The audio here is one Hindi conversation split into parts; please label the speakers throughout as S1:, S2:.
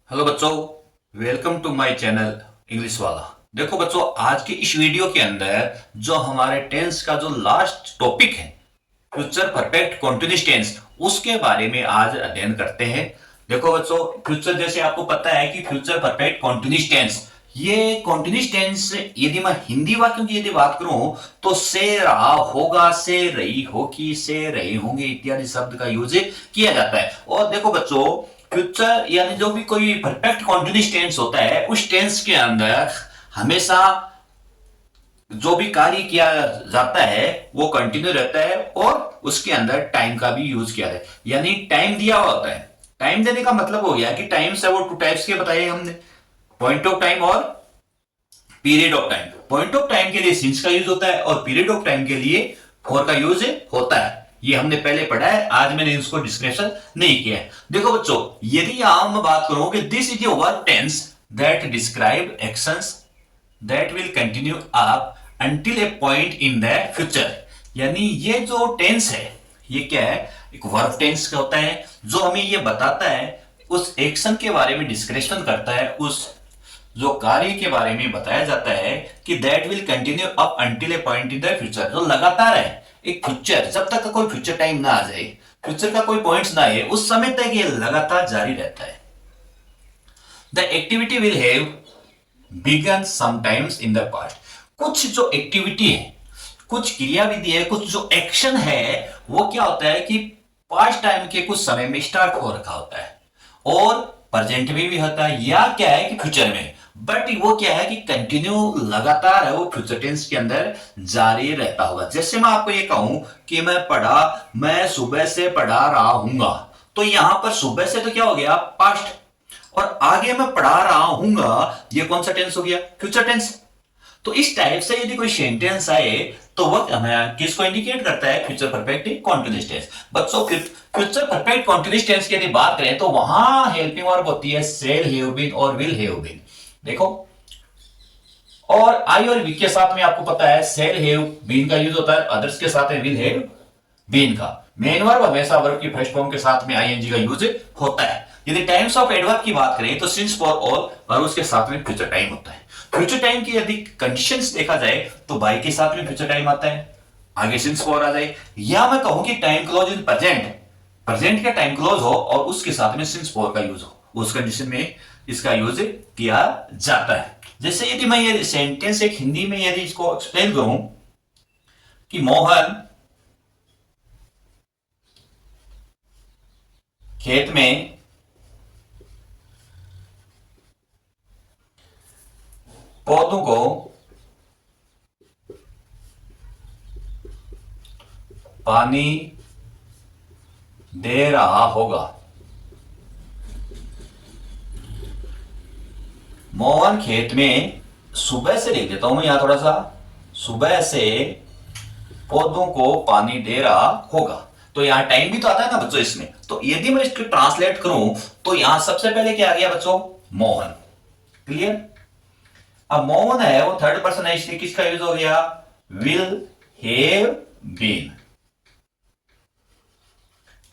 S1: हेलो बच्चों, welcome to my channel English वाला। देखो बच्चों, आज के इस वीडियो के अंदर जो हमारे टेंस का जो लास्ट टॉपिक है, फ्यूचर परफेक्ट कंटीन्यूअस टेंस, उसके बारे में आज अध्ययन करते हैं। देखो बच्चों, फ्यूचर जैसे आपको पता है कि फ्यूचर परफेक्ट कंटीन्यूअस टेंस, ये कंटीन्यूअस टेंस यदि मैं हिंदी वाक्यों की यदि बात करूं तो से रहा होगा, से रही होगी, से रहे होंगे इत्यादि शब्द का यूज किया जाता है। और देखो बच्चों, फ्यूचर यानी जो भी कोई परफेक्ट कंटीन्यूअस टेंस होता है, उस टेंस के अंदर हमेशा जो भी कार्य किया जाता है वो कंटिन्यू रहता है और उसके अंदर टाइम का भी यूज किया जाता है, यानी टाइम दिया हुआ होता है। टाइम देने का मतलब हो गया कि टाइम से वो टू टाइप्स के बताए हमने, पॉइंट ऑफ टाइम और period of time. Point of time के लिए सिंस का यूज होता है और पीरियड ऑफ टाइम के लिए फॉर का यूज होता है। ये हमने पहले पढ़ा है, आज मैंने इसको डिस्क्रिप्शन नहीं किया है। देखो बच्चों, यदि यहां मैं बात करूं कि this is a verb tense that describe actions that will continue up until a point in the future, यानी ये जो टेंस है ये क्या है, एक वर्ब टेंस का होता है जो हमें ये बताता है, उस एक्शन के बारे में डिस्क्रिप्शन करता है, उस जो कार्य के बारे में बताया जाता है कि that will continue up until a point in the future, जो लगातार है। एक फ्यूचर, जब तक का कोई फ्यूचर टाइम ना आ जाए, फ्यूचर का कोई पॉइंट्स ना आए, उस समय तक ये लगातार जारी रहता है। The activity will have begun sometimes in the past. कुछ जो एक्टिविटी है, कुछ क्रियाविधि है, कुछ जो एक्शन है, वो क्या होता है कि पास्ट टाइम के कुछ समय में स्टार्ट हो रखा होता है और प्रेजेंट में भी होता है, या क्या है कि फ्यूचर में। बट वो क्या है कि कंटिन्यू लगातार है, वो फ्यूचर टेंस के अंदर जारी रहता होगा। जैसे मैं आपको ये कहूं कि मैं सुबह से पढ़ा रहा हूंगा, तो यहां पर सुबह से तो क्या हो गया, पास्ट, और आगे मैं पढ़ा रहा हूंगा, ये कौन सा टेंस हो गया, फ्यूचर टेंस। तो इस टाइप से यदि कोई सेंटेंस आए तो वह हमें किसको इंडिकेट करता है, फ्यूचर परफेक्ट कंटीन्यूअस टेंस। बच्चों, फ्यूचर परफेक्ट कंटीन्यूअस टेंस की यदि बात करें तो वहां हेल्पिंग वर्ब होती है शेल हैव बीन और विल हैव बीन। देखो, और आई और वी के साथ में आपको पता है शेल हैव बीन का यूज होता है, अदर्स के साथ में विल हैव बीन का। मेन वर्ब हमेशा वर्ब की फर्स्ट फॉर्म के साथ में आईएनजी का यूज होता है। यदि टाइम्स ऑफ एडवर्ब की बात करें तो सिंस फॉर ऑल और उसके साथ में फ्यूचर टाइम होता है। फ्यूचर टाइम की यदि कंडीशंस देखा जाए तो बाई के साथ में फ्यूचर टाइम आता है, आगे सिंस फॉर आ जाए, या मैं कहूं कि time close in present, present का टाइम क्लोज हो और उसके साथ में सिंस फॉर का यूज हो, उस कंडीशन में इसका यूज किया जाता है। जैसे यदि मैं ये सेंटेंस एक हिंदी में यदि इसको एक्सप्लेन करूं कि मोहन खेत में पौधों को पानी दे रहा होगा। मोहन खेत में सुबह से लिख देता हूं मैं यहां थोड़ा सा, सुबह से पौधों को पानी दे रहा होगा। तो यहां टाइम भी तो आता है ना बच्चों इसमें। तो यदि मैं इसको ट्रांसलेट करूं तो यहां सबसे पहले क्या आ गया बच्चों, मोहन। क्लियर। अब मोहन है वो थर्ड पर्सन है, इसलिए किसका यूज हो गया, विल हैव बीन।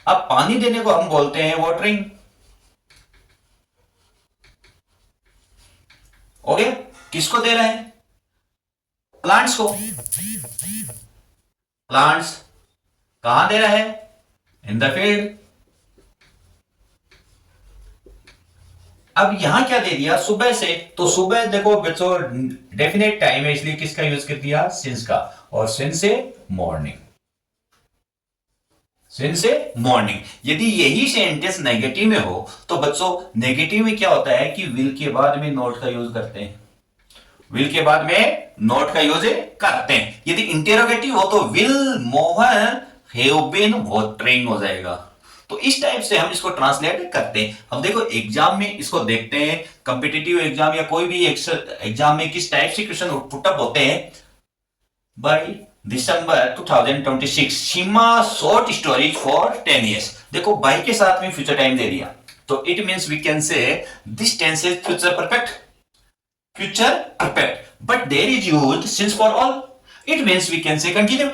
S1: अब पानी देने को हम बोलते हैं वाटरिंग। ओके, किसको दे रहे हैं, प्लांट्स को। प्लांट्स कहां दे रहा है, इन द फील्ड। अब यहां क्या दे दिया, सुबह से, तो सुबह देखो बच्चों डेफिनेट टाइम है, इसलिए किसका यूज कर दिया, सिंस का, और सिंस से मॉर्निंग, सिंस से मॉर्निंग। यदि यही सेंटेंस नेगेटिव में हो तो बच्चों नेगेटिव में क्या होता है कि विल के बाद में नोट का यूज करते हैं, विल के बाद में नोट का यूज करते हैं। यदि इंटेरोगेटिव हो तो will Mohan have been watering हो जाएगा। तो इस टाइप से हम इसको ट्रांसलेट करते हैं। अब देखो एग्जाम में इसको देखते हैं, कॉम्पिटिटिव एग्जाम या कोई भी एग्जाम में किस टाइप से क्वेश्चन पुटअप होते हैं। By December 2026 Seema short stories for 10 years. देखो बाई के साथ में फ्यूचर टाइम दे दिया, तो it means we can say this tense is future perfect, future perfect, but there is used since for all, it means we can say continue,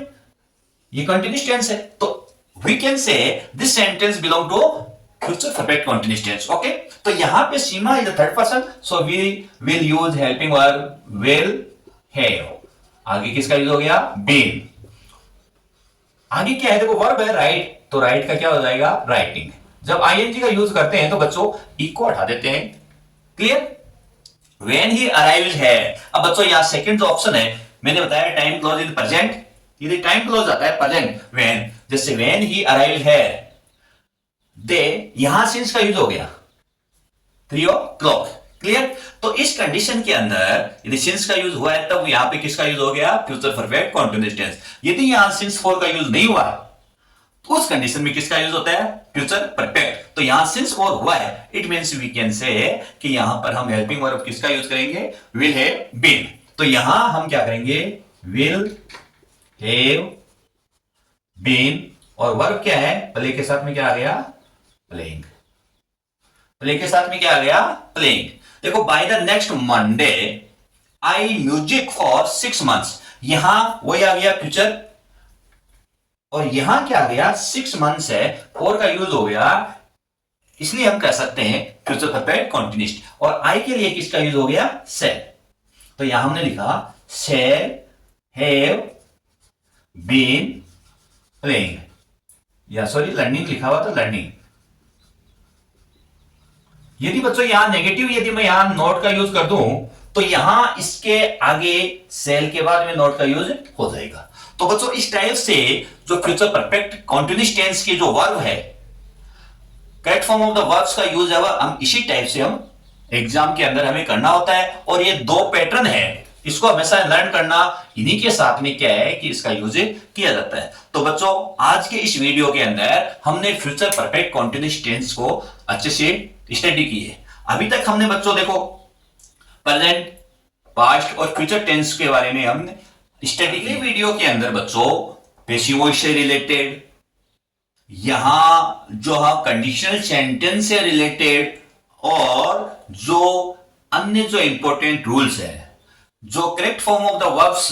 S1: ये कंटिन्यूअस टेंस है। तो we can say this sentence belong to future perfect continuous tense. Okay, तो यहां पे Seema is the third person, so we will use helping verb will, have. आगे किसका यूज हो गया? बीन. आगे क्या है? देखो वर्ब है राइट, तो राइट का क्या हो जाएगा? राइटिंग. जब आईएनजी का यूज करते हैं तो बच्चों ई को हटा देते हैं. क्लियर? व्हेन ही अराइव्ड है. अब बच्चों यहां सेकंड जो ऑप्शन है, मैंने बताया टाइम क्लॉज इन प्रेजेंट, यदि टाइम क्लॉज आता है प्रेजेंट व्हेन, जैसे व्हेन ही अराइव्ड है, दे, यहां सिंस का यूज हो गया 3 o'clock. क्लियर? तो इस कंडीशन के अंदर यदि सिंस का यूज हुआ है तब यहां पे किसका यूज हो गया? Future perfect continuous tense. यदि यहां सिंस फॉर का यूज नहीं हुआ तो उस कंडीशन में किसका यूज होता है? Future perfect. तो यहां सिंस फॉर हुआ है, इट मींस वी कैन से कि यहां पर हम हेल्पिंग वर्ब किसका यूज करेंगे? Will have been. तो यहां हम क्या करेंगे? विल हैव बीन, और वर्ब क्या है? प्ले के साथ में क्या आ गया? प्लेइंग. प्ले के साथ में क्या आ गया? प्लेइंग. देखो by the next Monday I music for 6 months. यहां वही आ गया फ्यूचर, और यहां क्या आ गया? 6 months है, 4 का यूज हो गया, इसलिए हम कह सकते हैं फ्यूचर परफेक्ट कंटीन्यूअस. और आई के लिए किसका यूज हो गया? सेल. तो यहां हमने लिखा सेल हैव बीन प्लेइंग, या सॉरी लर्निंग लिखा हुआ था, लर्निंग. यदि बच्चों यहां नेगेटिव, यदि मैं यहां नोट का यूज कर दूं तो यहां इसके आगे सेल के बाद में नोट का यूज हो जाएगा. तो बच्चों इस टाइप से जो फ्यूचर परफेक्ट कंटीन्यूअस टेंस की जो वर्ब है, correct form of the verbs का यूज है, हम इसी टाइप से हम एग्जाम के अंदर हमें करना होता है. और ये 2 पैटर्न है, इसको हमेशा लर्न करना. इन्हीं के साथ में क्या है कि इसका यूज किया जाता है. तो बच्चों आज के इस वीडियो के अंदर हमने फ्यूचर परफेक्ट कंटीन्यूअस टेंस को अच्छे से स्टडी की है. अभी तक हमने बच्चों देखो प्रेजेंट, पास्ट और फ्यूचर टेंस के बारे में हमने स्टडी की. वीडियो के अंदर बच्चों पैसिव वॉइस से रिलेटेड, यहां जो हम कंडीशनल सेंटेंस से रिलेटेड, और जो अन्य जो इंपॉर्टेंट रूल्स है, जो correct form of the verbs,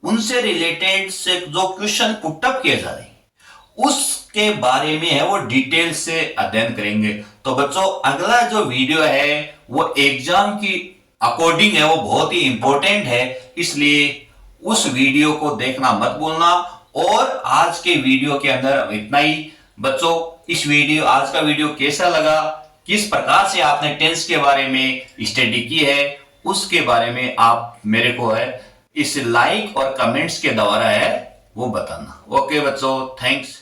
S1: उनसे रिलेटेड से जो क्वेश्चन पुटअप किए जा रहे हैं उसके बारे में है वो डिटेल से अध्ययन करेंगे. तो बच्चों अगला जो वीडियो है वो एग्जाम की अकॉर्डिंग है, वो बहुत ही इंपॉर्टेंट है, इसलिए उस वीडियो को देखना मत भूलना. और आज के वीडियो के अंदर इतना ही. बच्चों आज का वीडियो कैसा लगा, किस प्रकार से आपने टेंस के बारे में स्टडी की है, उसके बारे में आप मेरे को है इस लाइक और कमेंट्स के द्वारा है वो बताना. ओके बच्चों, थैंक्स.